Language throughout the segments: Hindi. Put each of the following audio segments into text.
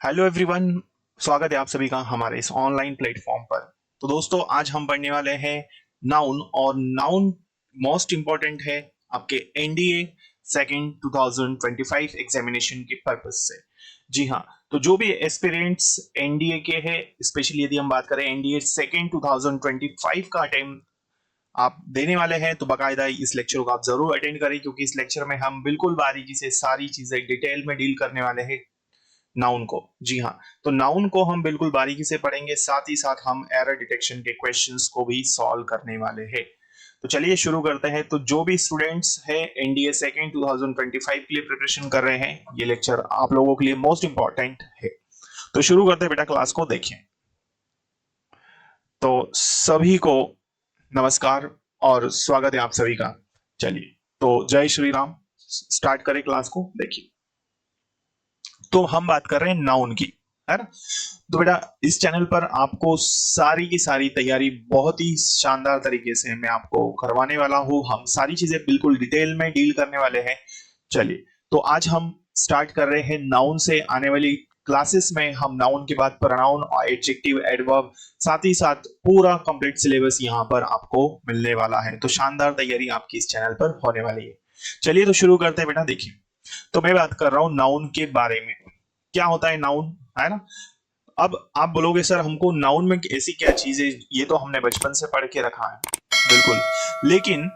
Hello everyone. स्वागत है आप सभी का हमारे इस ऑनलाइन प्लेटफॉर्म पर। तो दोस्तों आज हम पढ़ने वाले हैं नाउन, और नाउन मोस्ट इंपॉर्टेंट है आपके एनडीए सेकंड 2025 एग्जामिनेशन के पर्पस से। जी हाँ, तो जो भी एस्पिरेंट्स एनडीए के हैं, स्पेशली यदि हम बात करें एनडीए सेकंड 2025 का अटेम्प्ट आप देने वाले हैं, तो बाकायदा इस लेक्चर को आप जरूर अटेंड करें, क्योंकि इस लेक्चर में हम बिल्कुल बारीकी से सारी चीजें डिटेल में डील करने वाले हैं नाउन को। जी हाँ, तो नाउन को हम बिल्कुल बारीकी से पढ़ेंगे, साथ ही साथ हम एरर डिटेक्शन के क्वेश्चंस को भी सॉल्व करने वाले हैं। तो चलिए शुरू करते हैं। तो जो भी स्टूडेंट्स हैं एनडीए सेकंड 2025 के लिए प्रिपरेशन कर रहे हैं, ये लेक्चर आप लोगों के लिए मोस्ट इंपॉर्टेंट है। तो शुरू करते हैं बेटा, क्लास को देखिए। तो सभी को नमस्कार और स्वागत है आप सभी का। चलिए, तो जय श्री राम, स्टार्ट करें क्लास को। देखिए, तो हम बात कर रहे हैं नाउन की, है ना। तो बेटा इस चैनल पर आपको सारी की सारी तैयारी बहुत ही शानदार तरीके से मैं आपको करवाने वाला हूँ। हम सारी चीजें बिल्कुल डिटेल में डील करने वाले हैं। चलिए, तो आज हम स्टार्ट कर रहे हैं नाउन से। आने वाली क्लासेस में हम नाउन के बाद प्रोनाउन और एडजेक्टिव, एडवर्ब, साथ ही साथ पूरा कंप्लीट सिलेबस यहाँ पर आपको मिलने वाला है। तो शानदार तैयारी आपकी इस चैनल पर होने वाली है। चलिए तो शुरू करते हैं बेटा। देखिए, तो मैं बात कर रहा हूँ नाउन के बारे में। क्या होता है नाउन, है ना। अब आप बोलोगे सर हमको नाउन में ऐसी क्या चीज है, ये तो हमने बचपन से पढ़ के रखा है। बिल्कुल, लेकिन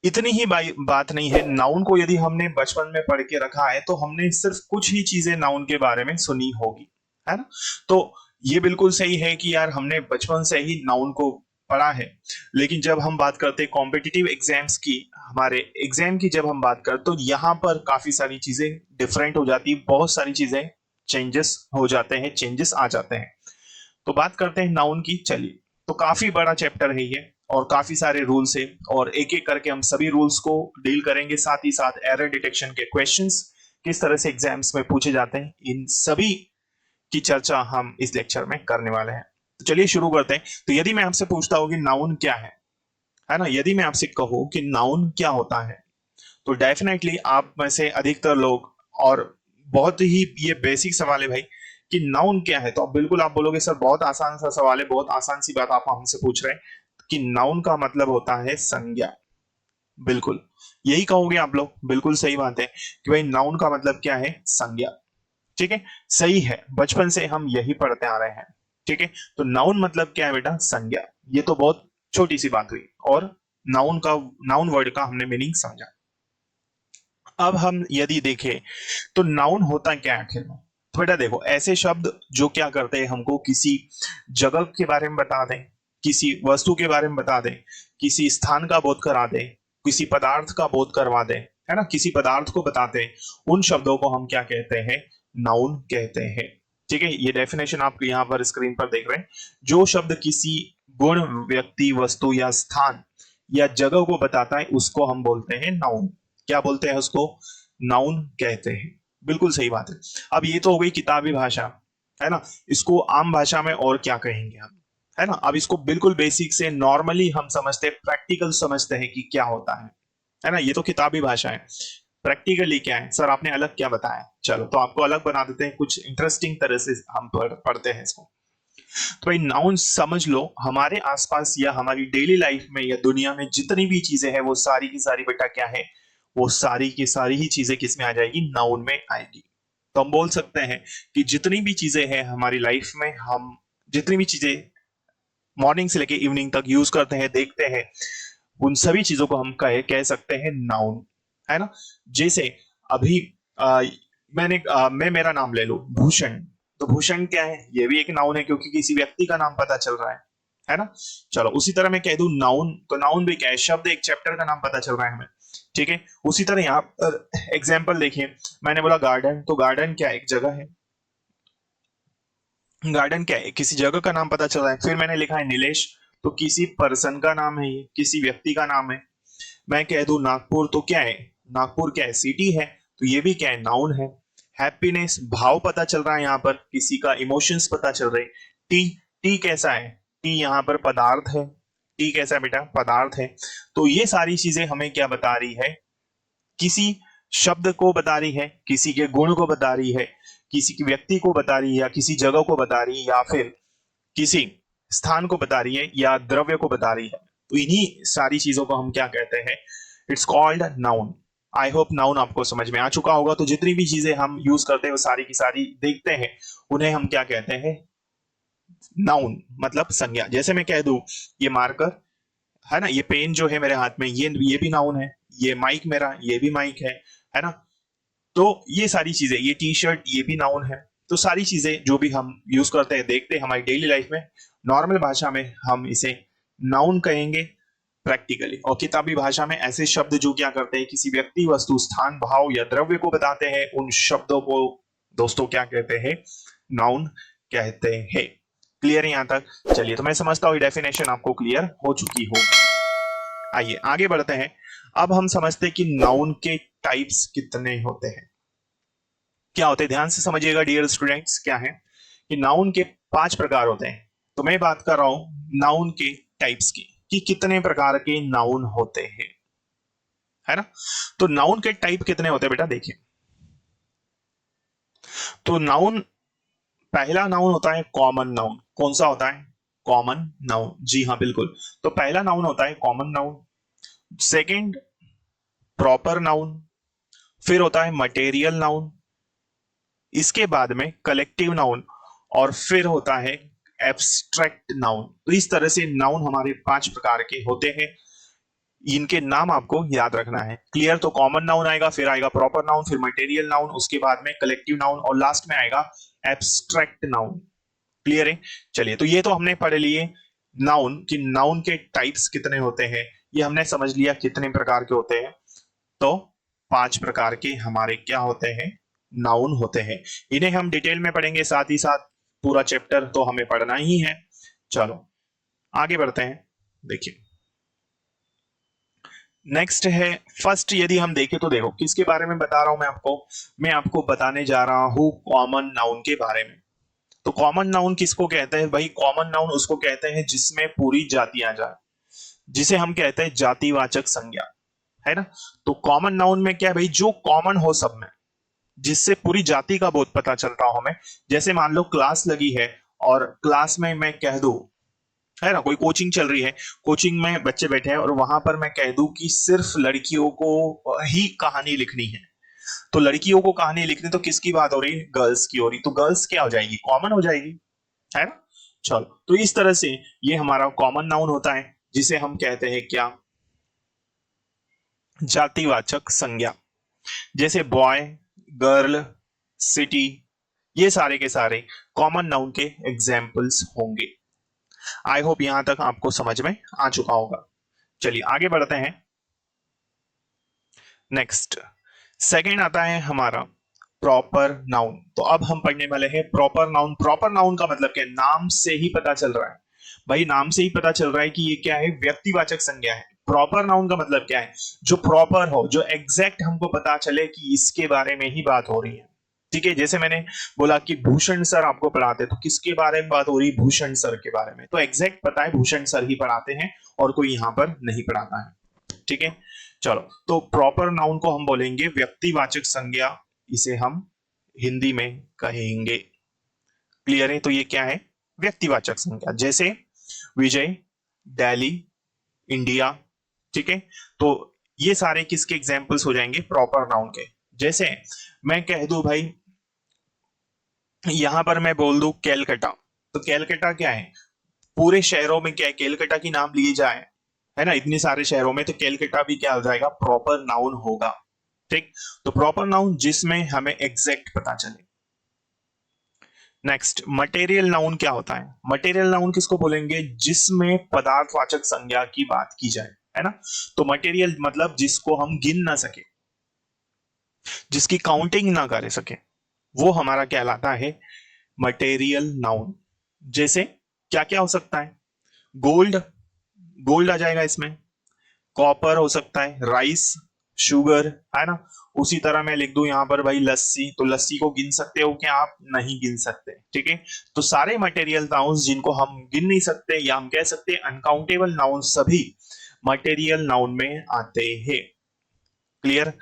इतनी ही बात नहीं है। नाउन को यदि हमने बचपन में पढ़ के रखा है, तो हमने सिर्फ कुछ ही चीजें नाउन के बारे में सुनी होगी, है ना। तो ये बिल्कुल सही है कि यार हमने बचपन से ही नाउन को पढ़ा है, लेकिन जब हम बात करते हैं कॉम्पिटिटिव एग्जाम्स की, हमारे एग्जाम की जब हम बात करते, तो यहाँ पर काफी सारी चीजें डिफरेंट हो जाती है, बहुत सारी चीजें चेंजेस हो जाते हैं, चेंजेस आ जाते हैं। तो बात करते हैं नाउन की। चलिए, तो काफी बड़ा चैप्टर है ये, और काफी सारे रूल्स है, और एक एक करके हम सभी रूल्स को डील करेंगे। साथ ही साथ एरर डिटेक्शन के क्वेश्चंस किस तरह से एग्जाम्स में पूछे जाते हैं, इन सभी की चर्चा हम इस लेक्चर में करने वाले हैं। तो चलिए शुरू करते हैं। तो यदि मैं आपसे पूछता हूँ कि नाउन क्या है ना, यदि मैं आपसे कहूँ कि नाउन क्या होता है, तो डेफिनेटली आप में से अधिकतर लोग, और बहुत ही ये बेसिक सवाल है भाई कि नाउन क्या है, तो आप बिल्कुल आप बोलोगे सर बहुत आसान सा सवाल है, बहुत आसान सी बात आप हमसे पूछ रहे हैं कि नाउन का मतलब होता है संज्ञा। बिल्कुल यही कहोगे आप लोग, बिल्कुल सही बात है कि भाई नाउन का मतलब क्या है, संज्ञा। ठीक है, सही है, बचपन से हम यही पढ़ते आ रहे हैं। ठीक है, तो नाउन मतलब क्या है बेटा, संज्ञा। ये तो बहुत छोटी सी बात हुई, और नाउन वर्ड का हमने मीनिंग समझा। अब हम यदि देखें तो नाउन होता क्या है आखिर में। तो बेटा देखो, ऐसे शब्द जो क्या करते हैं, हमको किसी जगह के बारे में बता दें, किसी वस्तु के बारे में बता दें, किसी स्थान का बोध करा दें, किसी पदार्थ का बोध करवा दें, है ना, किसी पदार्थ को बताते हैं, उन शब्दों को हम क्या कहते हैं, नाउन कहते हैं। ठीक है, ये डेफिनेशन आप यहाँ पर स्क्रीन पर देख रहे हैं। जो शब्द किसी गुण, व्यक्ति, वस्तु या स्थान या जगह को बताता है, उसको हम बोलते हैं नाउन। क्या बोलते हैं उसको, नाउन कहते हैं। बिल्कुल सही बात है। अब ये तो हो गई किताबी भाषा, है ना। इसको आम भाषा में और क्या कहेंगे हम, है ना। अब इसको बिल्कुल बेसिक से नॉर्मली हम समझते हैं, प्रैक्टिकल समझते हैं कि क्या होता है ना। ये तो किताबी भाषा है, प्रैक्टिकली क्या है सर, आपने अलग क्या बताया। चलो तो आपको अलग बना देते हैं, कुछ इंटरेस्टिंग तरह से हम पढ़ते हैं इसको। तो भाई नाउन समझ लो, हमारे आसपास या हमारी डेली लाइफ में या दुनिया में जितनी भी चीजें हैं, वो सारी की सारी बेटा क्या है, वो सारी की सारी ही चीजें किस में आ जाएगी, नाउन में आएगी। तो हम बोल सकते हैं कि जितनी भी चीजें हैं हमारी लाइफ में, हम जितनी भी चीजें मॉर्निंग से लेके इवनिंग तक यूज करते हैं, देखते हैं, उन सभी चीजों को हम कह सकते हैं नाउन, है ना। जैसे अभी आ, मैं मेरा नाम ले लूं भूषण, तो भूषण क्या है, ये भी एक नाउन है, क्योंकि किसी व्यक्ति का नाम पता चल रहा है ना। चलो उसी तरह मैं कह दूं नाउन, तो नाउन भी क्या है, शब्द, एक चैप्टर का नाम पता चल रहा है हमें। ठीक है, उसी तरह यहाँ पर एग्जाम्पल देखिए, मैंने बोला गार्डन, तो गार्डन क्या है, एक जगह है। गार्डन क्या है, किसी जगह का नाम पता चल रहा है। फिर मैंने लिखा है नीलेश, तो किसी पर्सन का नाम है, ये किसी व्यक्ति का नाम है। मैं कह दूं नागपुर, तो क्या है, नागपुर क्या है, सिटी है, तो ये भी क्या है, नाउन है। हैप्पीनेस, भाव पता चल रहा है, यहाँ पर किसी का इमोशंस पता चल रहे। टी, टी कैसा है, टी यहाँ पर पदार्थ है। टी कैसा है बेटा, पदार्थ है। तो ये सारी चीजें हमें क्या बता रही है, किसी शब्द को बता रही है, किसी के गुण को बता रही है, किसी की व्यक्ति को बता रही है, या किसी जगह को बता रही है, या फिर किसी स्थान को बता रही है, या द्रव्य को बता रही है, तो इन्हीं सारी चीजों को हम क्या कहते हैं? It's called noun. I hope noun आपको समझ में आ चुका होगा। तो जितनी भी चीजें हम यूज करते हैं वो सारी की सारी देखते हैं, उन्हें हम क्या कहते हैं? नाउन, मतलब संज्ञा। जैसे मैं कह दूं ये मार्कर है ना, ये पेन जो है मेरे हाथ में, ये भी नाउन है। ये माइक मेरा, ये भी माइक है ना। तो ये सारी चीजें, ये टी शर्ट, ये भी नाउन है। तो सारी चीजें जो भी हम यूज करते हैं, देखते हैं हमारी डेली लाइफ में, नॉर्मल भाषा में हम इसे नाउन कहेंगे, प्रैक्टिकली। और किताबी भाषा में ऐसे शब्द जो क्या करते हैं, किसी व्यक्ति, वस्तु, स्थान, भाव या द्रव्य को बताते हैं, उन शब्दों को दोस्तों क्या कहते हैं? नाउन कहते हैं। क्लियर है यहां तक? चलिए, तो मैं समझता हूं डेफिनेशन आपको क्लियर हो चुकी होगी। आइए आगे बढ़ते हैं। अब हम समझते हैं कि नाउन के टाइप्स कितने होते हैं, क्या होते हैं। ध्यान से समझिएगा डियर स्टूडेंट्स, क्या है कि नाउन के 5 प्रकार होते हैं। तो मैं बात कर रहा हूं नाउन के टाइप्स की, कि कितने प्रकार के नाउन होते हैं, है ना। तो नाउन के टाइप कितने होते हैं बेटा, देखिए। तो नाउन, पहला नाउन होता है कॉमन नाउन। कौन सा होता है? Common noun. जी हाँ, बिल्कुल। तो पहला नाउन होता है common noun. Second, proper noun. फिर होता है मटेरियल नाउन। इसके बाद में कलेक्टिव नाउन, और फिर होता है एब्स्ट्रैक्ट नाउन। तो इस तरह से नाउन हमारे 5 प्रकार के होते हैं। इनके नाम आपको याद रखना है। क्लियर? तो कॉमन नाउन आएगा, फिर आएगा प्रॉपर नाउन, फिर मटेरियल नाउन, उसके बाद में कलेक्टिव नाउन, और लास्ट में आएगा एब्स्ट्रैक्ट नाउन। क्लियर है? चलिए, तो ये तो हमने पढ़ लिए नाउन कि नाउन के टाइप्स कितने होते हैं, ये हमने समझ लिया कितने प्रकार के होते हैं। तो 5 प्रकार के हमारे क्या होते हैं? नाउन होते हैं। इन्हें हम डिटेल में पढ़ेंगे, साथ ही साथ पूरा चैप्टर तो हमें पढ़ना ही है। चलो आगे बढ़ते हैं। देखिए, नेक्स्ट है फर्स्ट। यदि हम देखें तो देखो किसके बारे में बता रहा हूं मैं आपको बताने जा रहा हूं कॉमन नाउन के बारे में। तो कॉमन नाउन किसको कहते हैं भाई? कॉमन नाउन उसको कहते हैं जिसमें पूरी जाति आ जाए, जिसे हम कहते हैं जातिवाचक संज्ञा, है ना। तो कॉमन नाउन में क्या है भाई? जो कॉमन हो सब में, जिससे पूरी जाति का बहुत पता चलता हो हमें। जैसे मान लो क्लास लगी है, और क्लास में मैं कह दूं, है ना, कोई कोचिंग चल रही है, कोचिंग में बच्चे बैठे हैं, और वहां पर मैं कह दूं कि सिर्फ लड़कियों को ही कहानी लिखनी है। तो लड़कियों को कहानी लिखनी, तो किसकी बात हो रही है? गर्ल्स की हो रही। तो गर्ल्स क्या हो जाएगी? कॉमन हो जाएगी, है ना। चलो, तो इस तरह से ये हमारा कॉमन नाउन होता है, जिसे हम कहते हैं क्या? जातिवाचक संज्ञा। जैसे बॉय, गर्ल, सिटी, ये सारे के सारे कॉमन नाउन के एग्जाम्पल्स होंगे। आई होप यहां तक आपको समझ में आ चुका होगा। चलिए आगे बढ़ते हैं। नेक्स्ट, सेकंड आता है हमारा प्रॉपर नाउन। तो अब हम पढ़ने वाले हैं प्रॉपर नाउन। प्रॉपर नाउन का मतलब क्या है? नाम से ही पता चल रहा है भाई, नाम से ही पता चल रहा है कि ये क्या है? व्यक्तिवाचक संज्ञा है। प्रॉपर नाउन का मतलब क्या है? जो प्रॉपर हो, जो एग्जैक्ट हमको पता चले कि इसके बारे में ही बात हो रही है। ठीक है, जैसे मैंने बोला कि भूषण सर आपको पढ़ाते, तो किसके बारे में बात हो रही? भूषण सर के बारे में। तो एग्जैक्ट पता है भूषण सर ही पढ़ाते हैं, और कोई यहां पर नहीं पढ़ाता है। ठीक है, चलो, तो प्रॉपर नाउन को हम बोलेंगे व्यक्तिवाचक संज्ञा, इसे हम हिंदी में कहेंगे। क्लियर है? तो ये क्या है? व्यक्तिवाचक संज्ञा। जैसे विजय, दिल्ली, इंडिया। ठीक है, तो ये सारे किसके एग्जाम्पल्स हो जाएंगे? प्रॉपर नाउन के। जैसे मैं कह दूं भाई, यहां पर मैं बोल दूं कैलकटा, तो कैलकटा क्या है? पूरे शहरों में क्या है? कैलकटा की नाम लिए जाए, है ना, इतने सारे शहरों में, तो कैलकटा भी क्या हो जाएगा? प्रॉपर नाउन होगा। ठीक, तो प्रॉपर नाउन जिसमें हमें एग्जैक्ट पता चले। नेक्स्ट, मटेरियल नाउन क्या होता है? मटेरियल नाउन किसको बोलेंगे? जिसमें पदार्थवाचक संज्ञा की बात की जाए, है ना। तो मटेरियल मतलब जिसको हम गिन ना सके, जिसकी काउंटिंग ना कर सके, वो हमारा कहलाता है मटेरियल नाउन। जैसे क्या क्या हो सकता है? गोल्ड, गोल्ड आ जाएगा इसमें। कॉपर हो सकता है, राइस, शुगर, है ना। उसी तरह मैं लिख दूं यहां पर भाई लस्सी, तो लस्सी को गिन सकते हो क्या आप? नहीं गिन सकते। ठीक है, तो सारे मटेरियल नाउन्स जिनको हम गिन नहीं सकते, या हम कह सकते हैं अनकाउंटेबल नाउन, सभी मटेरियल नाउन में आते हैं। क्लियर?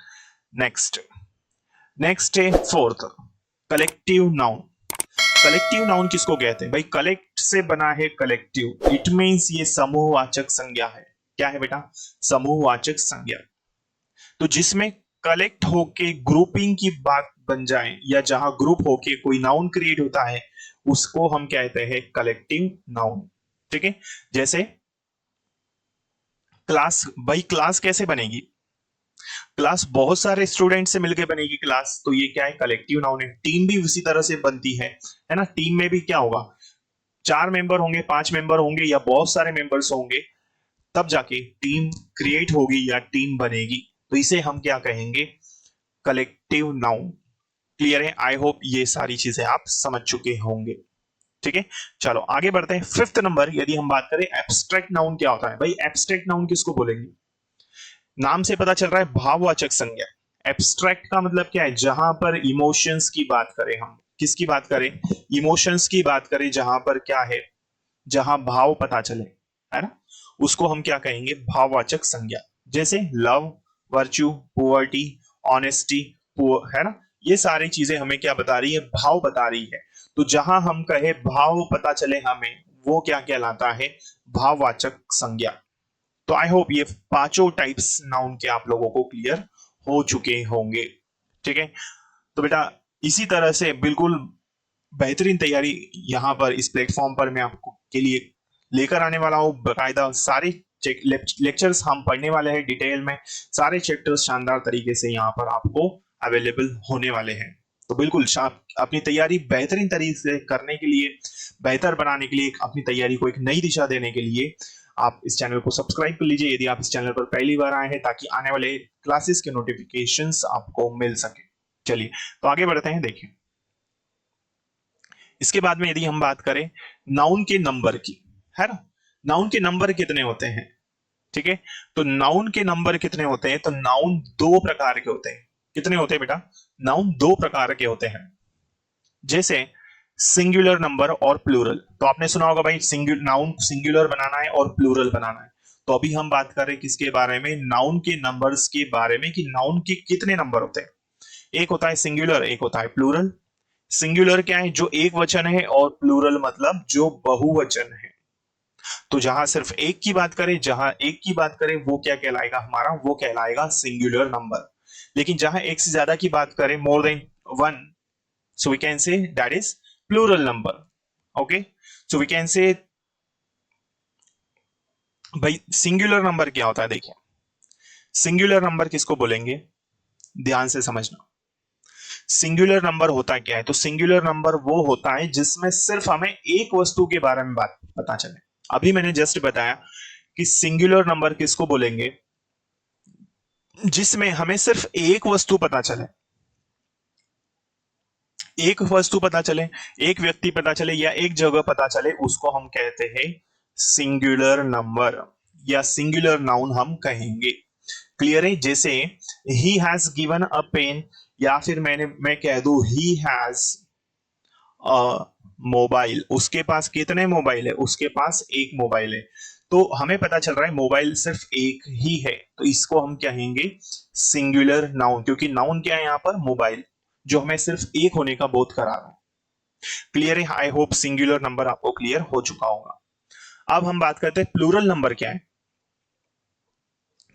नेक्स्ट नेक्स्ट है fourth, collective noun. Collective noun किसको कहते हैं भाई? कलेक्ट से बना है कलेक्टिव, इट मींस ये समूहवाचक संज्ञा है। क्या है बेटा? समूहवाचक संज्ञा। तो जिसमें कलेक्ट होके ग्रुपिंग की बात बन जाए, या जहां ग्रुप होके कोई नाउन क्रिएट होता है, उसको हम कहते हैं कलेक्टिव नाउन। ठीक है, जैसे क्लास। भाई क्लास कैसे बनेगी? क्लास बहुत सारे स्टूडेंट से मिलकर बनेगी क्लास, तो ये क्या है? कलेक्टिव नाउन है। टीम भी उसी तरह से बनती है ना? टीम में भी क्या होगा? 4 मेंबर होंगे, 5 मेंबर होंगे, या बहुत सारे मेंबर्स होंगे, तब जाके टीम क्रिएट होगी या टीम बनेगी। तो इसे हम क्या कहेंगे? Collective noun. क्लियर है? आई होप ये सारी चीजें आप समझ चुके होंगे। ठीक है, चलो आगे बढ़ते हैं। फिफ्थ नंबर, यदि हम बात करें एब्स्ट्रैक्ट नाउन क्या होता है? भाई एब्स्ट्रैक्ट नाउन किसको बोलेंगे? नाम से पता चल रहा है भाववाचक संज्ञा। एब्स्ट्रैक्ट का मतलब क्या है? जहां पर इमोशंस की बात करें, हम किसकी बात करें? इमोशंस की बात करें, जहां पर क्या है? जहां भाव पता चले, है ना, उसको हम क्या कहेंगे? भाववाचक संज्ञा। जैसे लव, वर्च्यू, पुअर्टी, ऑनेस्टी, है ना, ये सारी चीजें हमें क्या बता रही है? भाव बता रही है। तो जहां हम कहे भाव पता चले हमें, वो क्या कहलाता है? भाववाचक संज्ञा। तो आई होप ये पांचों टाइप्स नाउन के आप लोगों को क्लियर हो चुके होंगे। ठीक है, तो बेटा इसी तरह से बिल्कुल बेहतरीन तैयारी यहां पर इस प्लेटफॉर्म पर मैं आपको के लिए लेकर आने वाला हूं। बाकायदा सारे लेक्चर्स हम पढ़ने वाले हैं डिटेल में, सारे चैप्टर्स शानदार तरीके से यहाँ पर आपको अवेलेबल होने वाले हैं। तो बिल्कुल अपनी तैयारी बेहतरीन तरीके से करने के लिए, बेहतर बनाने के लिए, अपनी तैयारी को एक नई दिशा देने के लिए आप इस चैनल को सब्सक्राइब कर लीजिए यदि आप इस चैनल पर पहली बार आए हैं, ताकि आने वाले क्लासेस के नोटिफिकेशंस आपको मिल सके। चलिए तो आगे बढ़ते हैं। देखिए इसके बाद में यदि हम बात करें नाउन के नंबर की, है ना, नाउन के नंबर कितने होते हैं? ठीक है, तो नाउन के नंबर कितने होते हैं? तो नाउन दो प्रकार के होते हैं। कितने होते हैं बेटा? नाउन दो प्रकार के होते हैं। जैसे सिंगुलर नंबर और प्लूरल। तो आपने सुना होगा भाई, नाउन सिंगुलर बनाना है और प्लूरल बनाना है। तो अभी हम बात कर रहे हैं किसके बारे में? नाउन के नंबर्स के बारे में, कि नाउन के कितने नंबर होते हैं। एक होता है सिंगुलर, एक होता है प्लूरल। सिंगुलर क्या है? जो एक वचन है, और प्लूरल मतलब जो बहुवचन है। तो जहां सिर्फ एक की बात करें, जहां एक की बात करें, वो क्या कहलाएगा हमारा? वो कहलाएगा सिंगुलर नंबर। लेकिन जहां एक से ज्यादा की बात करें, more than one, so we can say that is plural number. Okay, so we can say भाई सिंगुलर नंबर क्या होता है? देखिए सिंगुलर नंबर किसको बोलेंगे, ध्यान से समझना। सिंगुलर नंबर होता क्या है? तो सिंगुलर नंबर वो होता है जिसमें सिर्फ हमें एक वस्तु के बारे में बात पता चले। अभी मैंने जस्ट बताया कि सिंगुलर नंबर किसको बोलेंगे? जिसमें हमें सिर्फ एक वस्तु पता चले, एक वस्तु पता चले, एक व्यक्ति पता चले, या एक जगह पता चले, उसको हम कहते हैं सिंगुलर नंबर, या सिंगुलर नाउन हम कहेंगे। क्लियर है? जैसे he has given a pen, या फिर मैं कह दूं ही हैज अ मोबाइल। उसके पास कितने मोबाइल है? उसके पास एक मोबाइल है। तो हमें पता चल रहा है मोबाइल सिर्फ एक ही है, तो इसको हम कहेंगे सिंगुलर नाउन, क्योंकि नाउन क्या है यहाँ पर? मोबाइल, जो हमें सिर्फ एक होने का बोध करा रहा है। क्लियर है? आई होप सिंगुलर नंबर आपको क्लियर हो चुका होगा। अब हम बात करते हैं प्लूरल नंबर क्या है,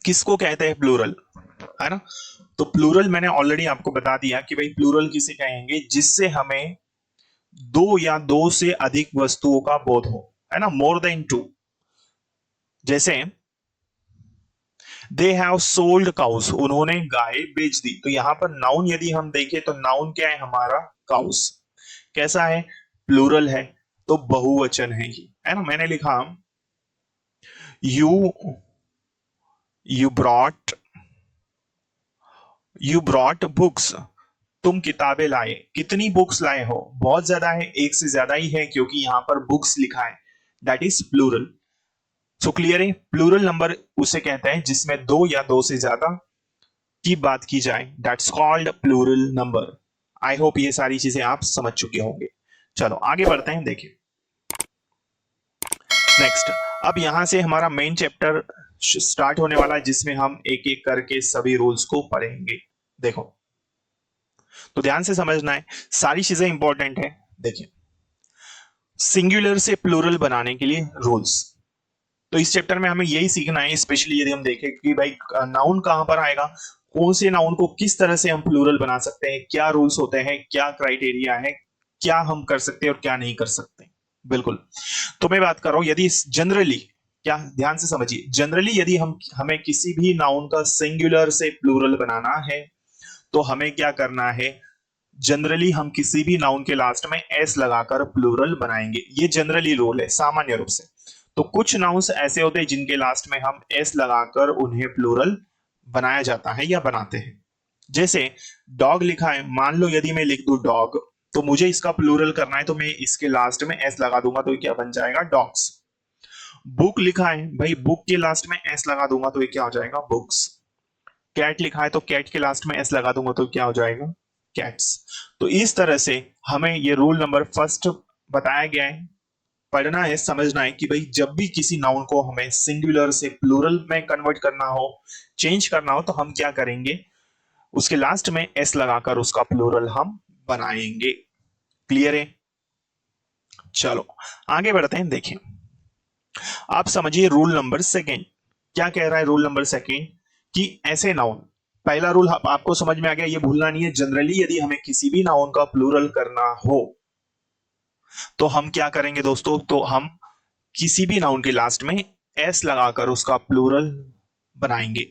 किसको कहते हैं प्लूरल, है ना। तो प्लूरल मैंने ऑलरेडी आपको बता दिया कि भाई प्लूरल किसे कहेंगे? जिससे हमें दो या दो से अधिक वस्तुओं का बोध हो, है ना, मोर देन टू। जैसे दे हैव सोल्ड काउस, उन्होंने गाय बेच दी। तो यहां पर नाउन यदि हम देखें, तो नाउन क्या है हमारा? काउस। कैसा है? प्लूरल है, तो बहुवचन है ये, है ना। मैंने लिखा यू यू ब्रॉट बुक्स, तुम किताबें लाए। कितनी बुक्स लाए हो? बहुत ज्यादा है, एक से ज्यादा ही है, क्योंकि यहां पर बुक्स लिखा है, that is plural. So clear है? प्लूरल नंबर उसे कहते हैं जिसमें दो या दो से ज्यादा की बात की जाए, that's called plural number. I hope ये सारी चीजें आप समझ चुके होंगे। चलो आगे बढ़ते हैं। देखिए नेक्स्ट, अब यहां से हमारा मेन चैप्टर स्टार्ट होने वाला है, जिसमें हम एक एक करके सभी रूल्स को पढ़ेंगे। देखो, तो ध्यान से समझना है, सारी चीजें इंपॉर्टेंट है। देखिए, सिंगुलर से प्लूरल बनाने के लिए रूल्स, तो इस चैप्टर में हमें यही सीखना है। स्पेशली यदि हम देखें कि भाई नाउन कहां पर आएगा, कौन से नाउन को किस तरह से हम प्लूरल बना सकते हैं, क्या रूल्स होते हैं, क्या क्राइटेरिया है, क्या हम कर सकते हैं और क्या नहीं कर सकते। बिल्कुल, तो मैं बात कर रहा हूं यदि जनरली, क्या ध्यान से समझिए, जनरली यदि हम हमें किसी भी नाउन का सिंगुलर से प्लूरल बनाना है तो हमें क्या करना है, जनरली हम किसी भी नाउन के लास्ट में एस लगाकर प्लूरल बनाएंगे। ये जनरली रूल है, सामान्य रूप से। तो कुछ नाउन्स ऐसे होते हैं जिनके लास्ट में हम एस लगाकर उन्हें प्लूरल बनाया जाता है या बनाते हैं। जैसे डॉग लिखा है, मान लो यदि मैं लिख दूं डॉग, तो मुझे इसका प्लूरल करना है तो मैं इसके लास्ट में एस लगा दूंगा तो ये क्या बन जाएगा, डॉग्स। बुक लिखा है भाई, बुक के लास्ट में एस लगा दूंगा तो ये क्या हो जाएगा, बुक्स। कैट लिखा है तो कैट के लास्ट में एस लगा दूंगा तो क्या हो जाएगा, कैट्स। तो इस तरह से हमें ये रूल नंबर फर्स्ट बताया गया है, पढ़ना है, समझना है कि भाई जब भी किसी नाउन को हमें सिंगुलर से प्लूरल में कन्वर्ट करना हो, चेंज करना हो, तो हम क्या करेंगे, उसके लास्ट में एस लगाकर उसका प्लूरल हम बनाएंगे। क्लियर है? चलो आगे बढ़ते हैं। देखिए, आप समझिए रूल नंबर सेकेंड क्या कह रहा है। रूल नंबर सेकेंड कि ऐसे नाउन, पहला रूल आपको समझ में आ गया, ये भूलना नहीं है। जनरली यदि हमें किसी भी नाउन का प्लूरल करना हो तो हम क्या करेंगे दोस्तों, तो हम किसी भी नाउन के लास्ट में एस लगाकर उसका प्लूरल बनाएंगे।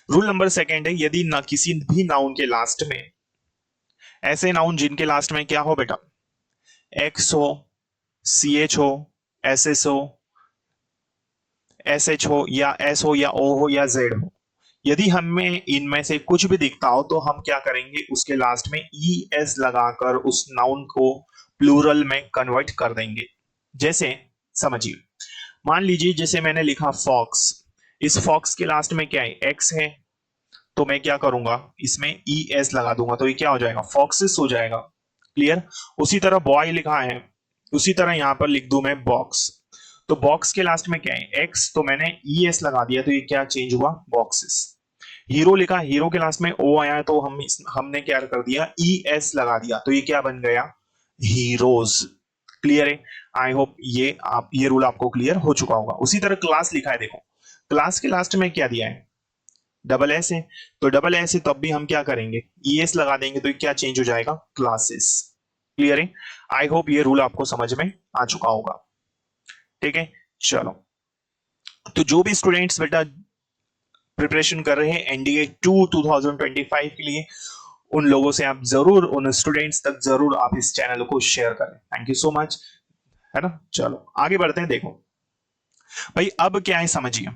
रूल नंबर सेकेंड है, यदि ना किसी भी नाउन के लास्ट में, ऐसे नाउन जिनके लास्ट में क्या हो बेटा, एक्स हो, सी एच हो, एस एस हो, एस एच हो, या एस हो, या ओ हो, या जेड हो, यदि हमें इनमें से कुछ भी दिखता हो तो हम क्या करेंगे, उसके लास्ट में ई एस लगाकर उस नाउन को प्लूरल में कन्वर्ट कर देंगे। जैसे समझिए, मान लीजिए जैसे मैंने लिखा फॉक्स, इस फॉक्स के लास्ट में क्या है, एक्स है, तो मैं क्या करूंगा, इसमें ई एस लगा दूंगा तो ये क्या हो जाएगा, फॉक्सेस हो जाएगा। क्लियर? उसी तरह बॉय लिखा है, उसी तरह यहां पर लिख दूं मैं बॉक्स, तो बॉक्स के लास्ट में क्या है, एक्स, तो मैंने ई एस लगा दिया तो ये क्या चेंज हुआ, बॉक्सेस। हीरो लिखा, हीरो के लास्ट में ओ आया तो हमने क्या कर दिया, ई एस लगा दिया तो ये क्या बन गया, हीरोज। क्लियर है? आई होप ये रूल आपको क्लियर हो चुका होगा। उसी तरह क्लास लिखा है, देखो क्लास के लास्ट में क्या दिया है, डबल एस है, तो डबल एस है तब भी हम क्या करेंगे, ई एस लगा देंगे तो क्या चेंज हो जाएगा, क्लासेस। क्लियर है? आई होप ये रूल आपको समझ में आ चुका होगा। ठीक है, चलो, तो जो भी स्टूडेंट्स बेटा प्रिपरेशन कर रहे हैं एनडीए 2025 के लिए, उन लोगों से आप जरूर, उन स्टूडेंट्स तक जरूर आप इस चैनल को शेयर करें। थैंक यू सो मच, है ना। चलो आगे बढ़ते हैं। देखो भाई, अब क्या है समझिए,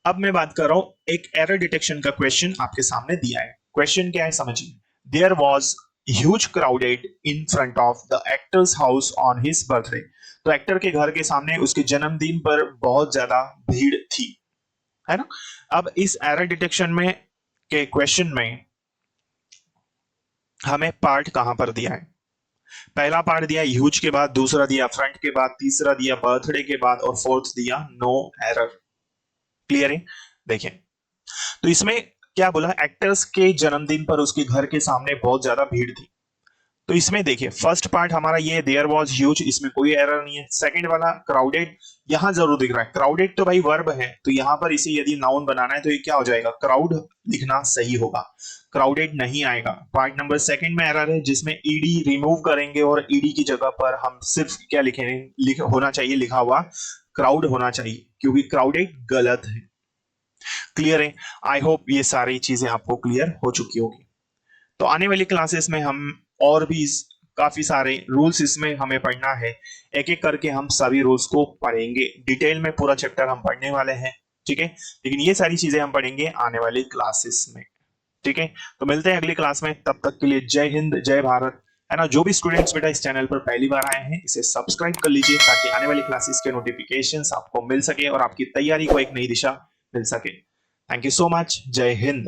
अब मैं बात कर रहा हूं, एक एरर डिटेक्शन का क्वेश्चन आपके सामने दिया है। क्वेश्चन क्या है समझिए, there was huge crowded in front of the actor's house on his birthday, तो एक्टर के घर के सामने उसके जन्मदिन पर बहुत ज्यादा भीड़ थी, है ना। अब इस एरर डिटेक्शन में के क्वेश्चन में हमें पार्ट कहां पर दिया है, पहला पार्ट दिया ह्यूज के बाद, दूसरा दिया फ्रंट के बाद, तीसरा दिया बर्थडे के बाद, और फोर्थ दिया नो एरर। क्लियर है? देखिए, तो इसमें क्या बोला, एक्टर्स के जन्मदिन पर उसके घर के सामने बहुत ज्यादा भीड़ थी। तो इसमें देखिए, फर्स्ट पार्ट हमारा ये देयर वाज ह्यूज, इसमें कोई एरर नहीं है। सेकंड वाला क्राउडेड, यहां जरूर दिख रहा है, क्राउडेड तो भाई वर्ब है, तो यहां पर इसे यदि नाउन बनाना है तो ये क्या हो जाएगा, क्राउड लिखना सही होगा, क्राउडेड नहीं आएगा। पार्ट नंबर सेकंड में एरर है जिसमें ईडी रिमूव करेंगे और ईडी की जगह पर हम सिर्फ क्या लिखेंगे, होना चाहिए लिखा हुआ क्राउड होना चाहिए, क्योंकि क्राउडेड गलत है। क्लियर है? आई होप ये सारी चीजें आपको क्लियर हो चुकी होगी। तो आने वाली क्लासेस में हम और भी काफी सारे रूल्स इसमें हमें पढ़ना है, एक एक करके हम सभी रूल्स को पढ़ेंगे, डिटेल में पूरा चैप्टर हम पढ़ने वाले हैं। ठीक है, लेकिन ये सारी चीजें हम पढ़ेंगे आने वाली क्लासेस में। ठीक है, तो मिलते हैं अगली क्लास में, तब तक के लिए जय हिंद, जय भारत, है ना। जो भी स्टूडेंट्स बेटा इस चैनल पर पहली बार आए हैं, इसे सब्सक्राइब कर लीजिए ताकि आने वाली क्लासेस के नोटिफिकेशंस आपको मिल सके और आपकी तैयारी को एक नई दिशा मिल सके। थैंक यू सो मच, जय हिंद।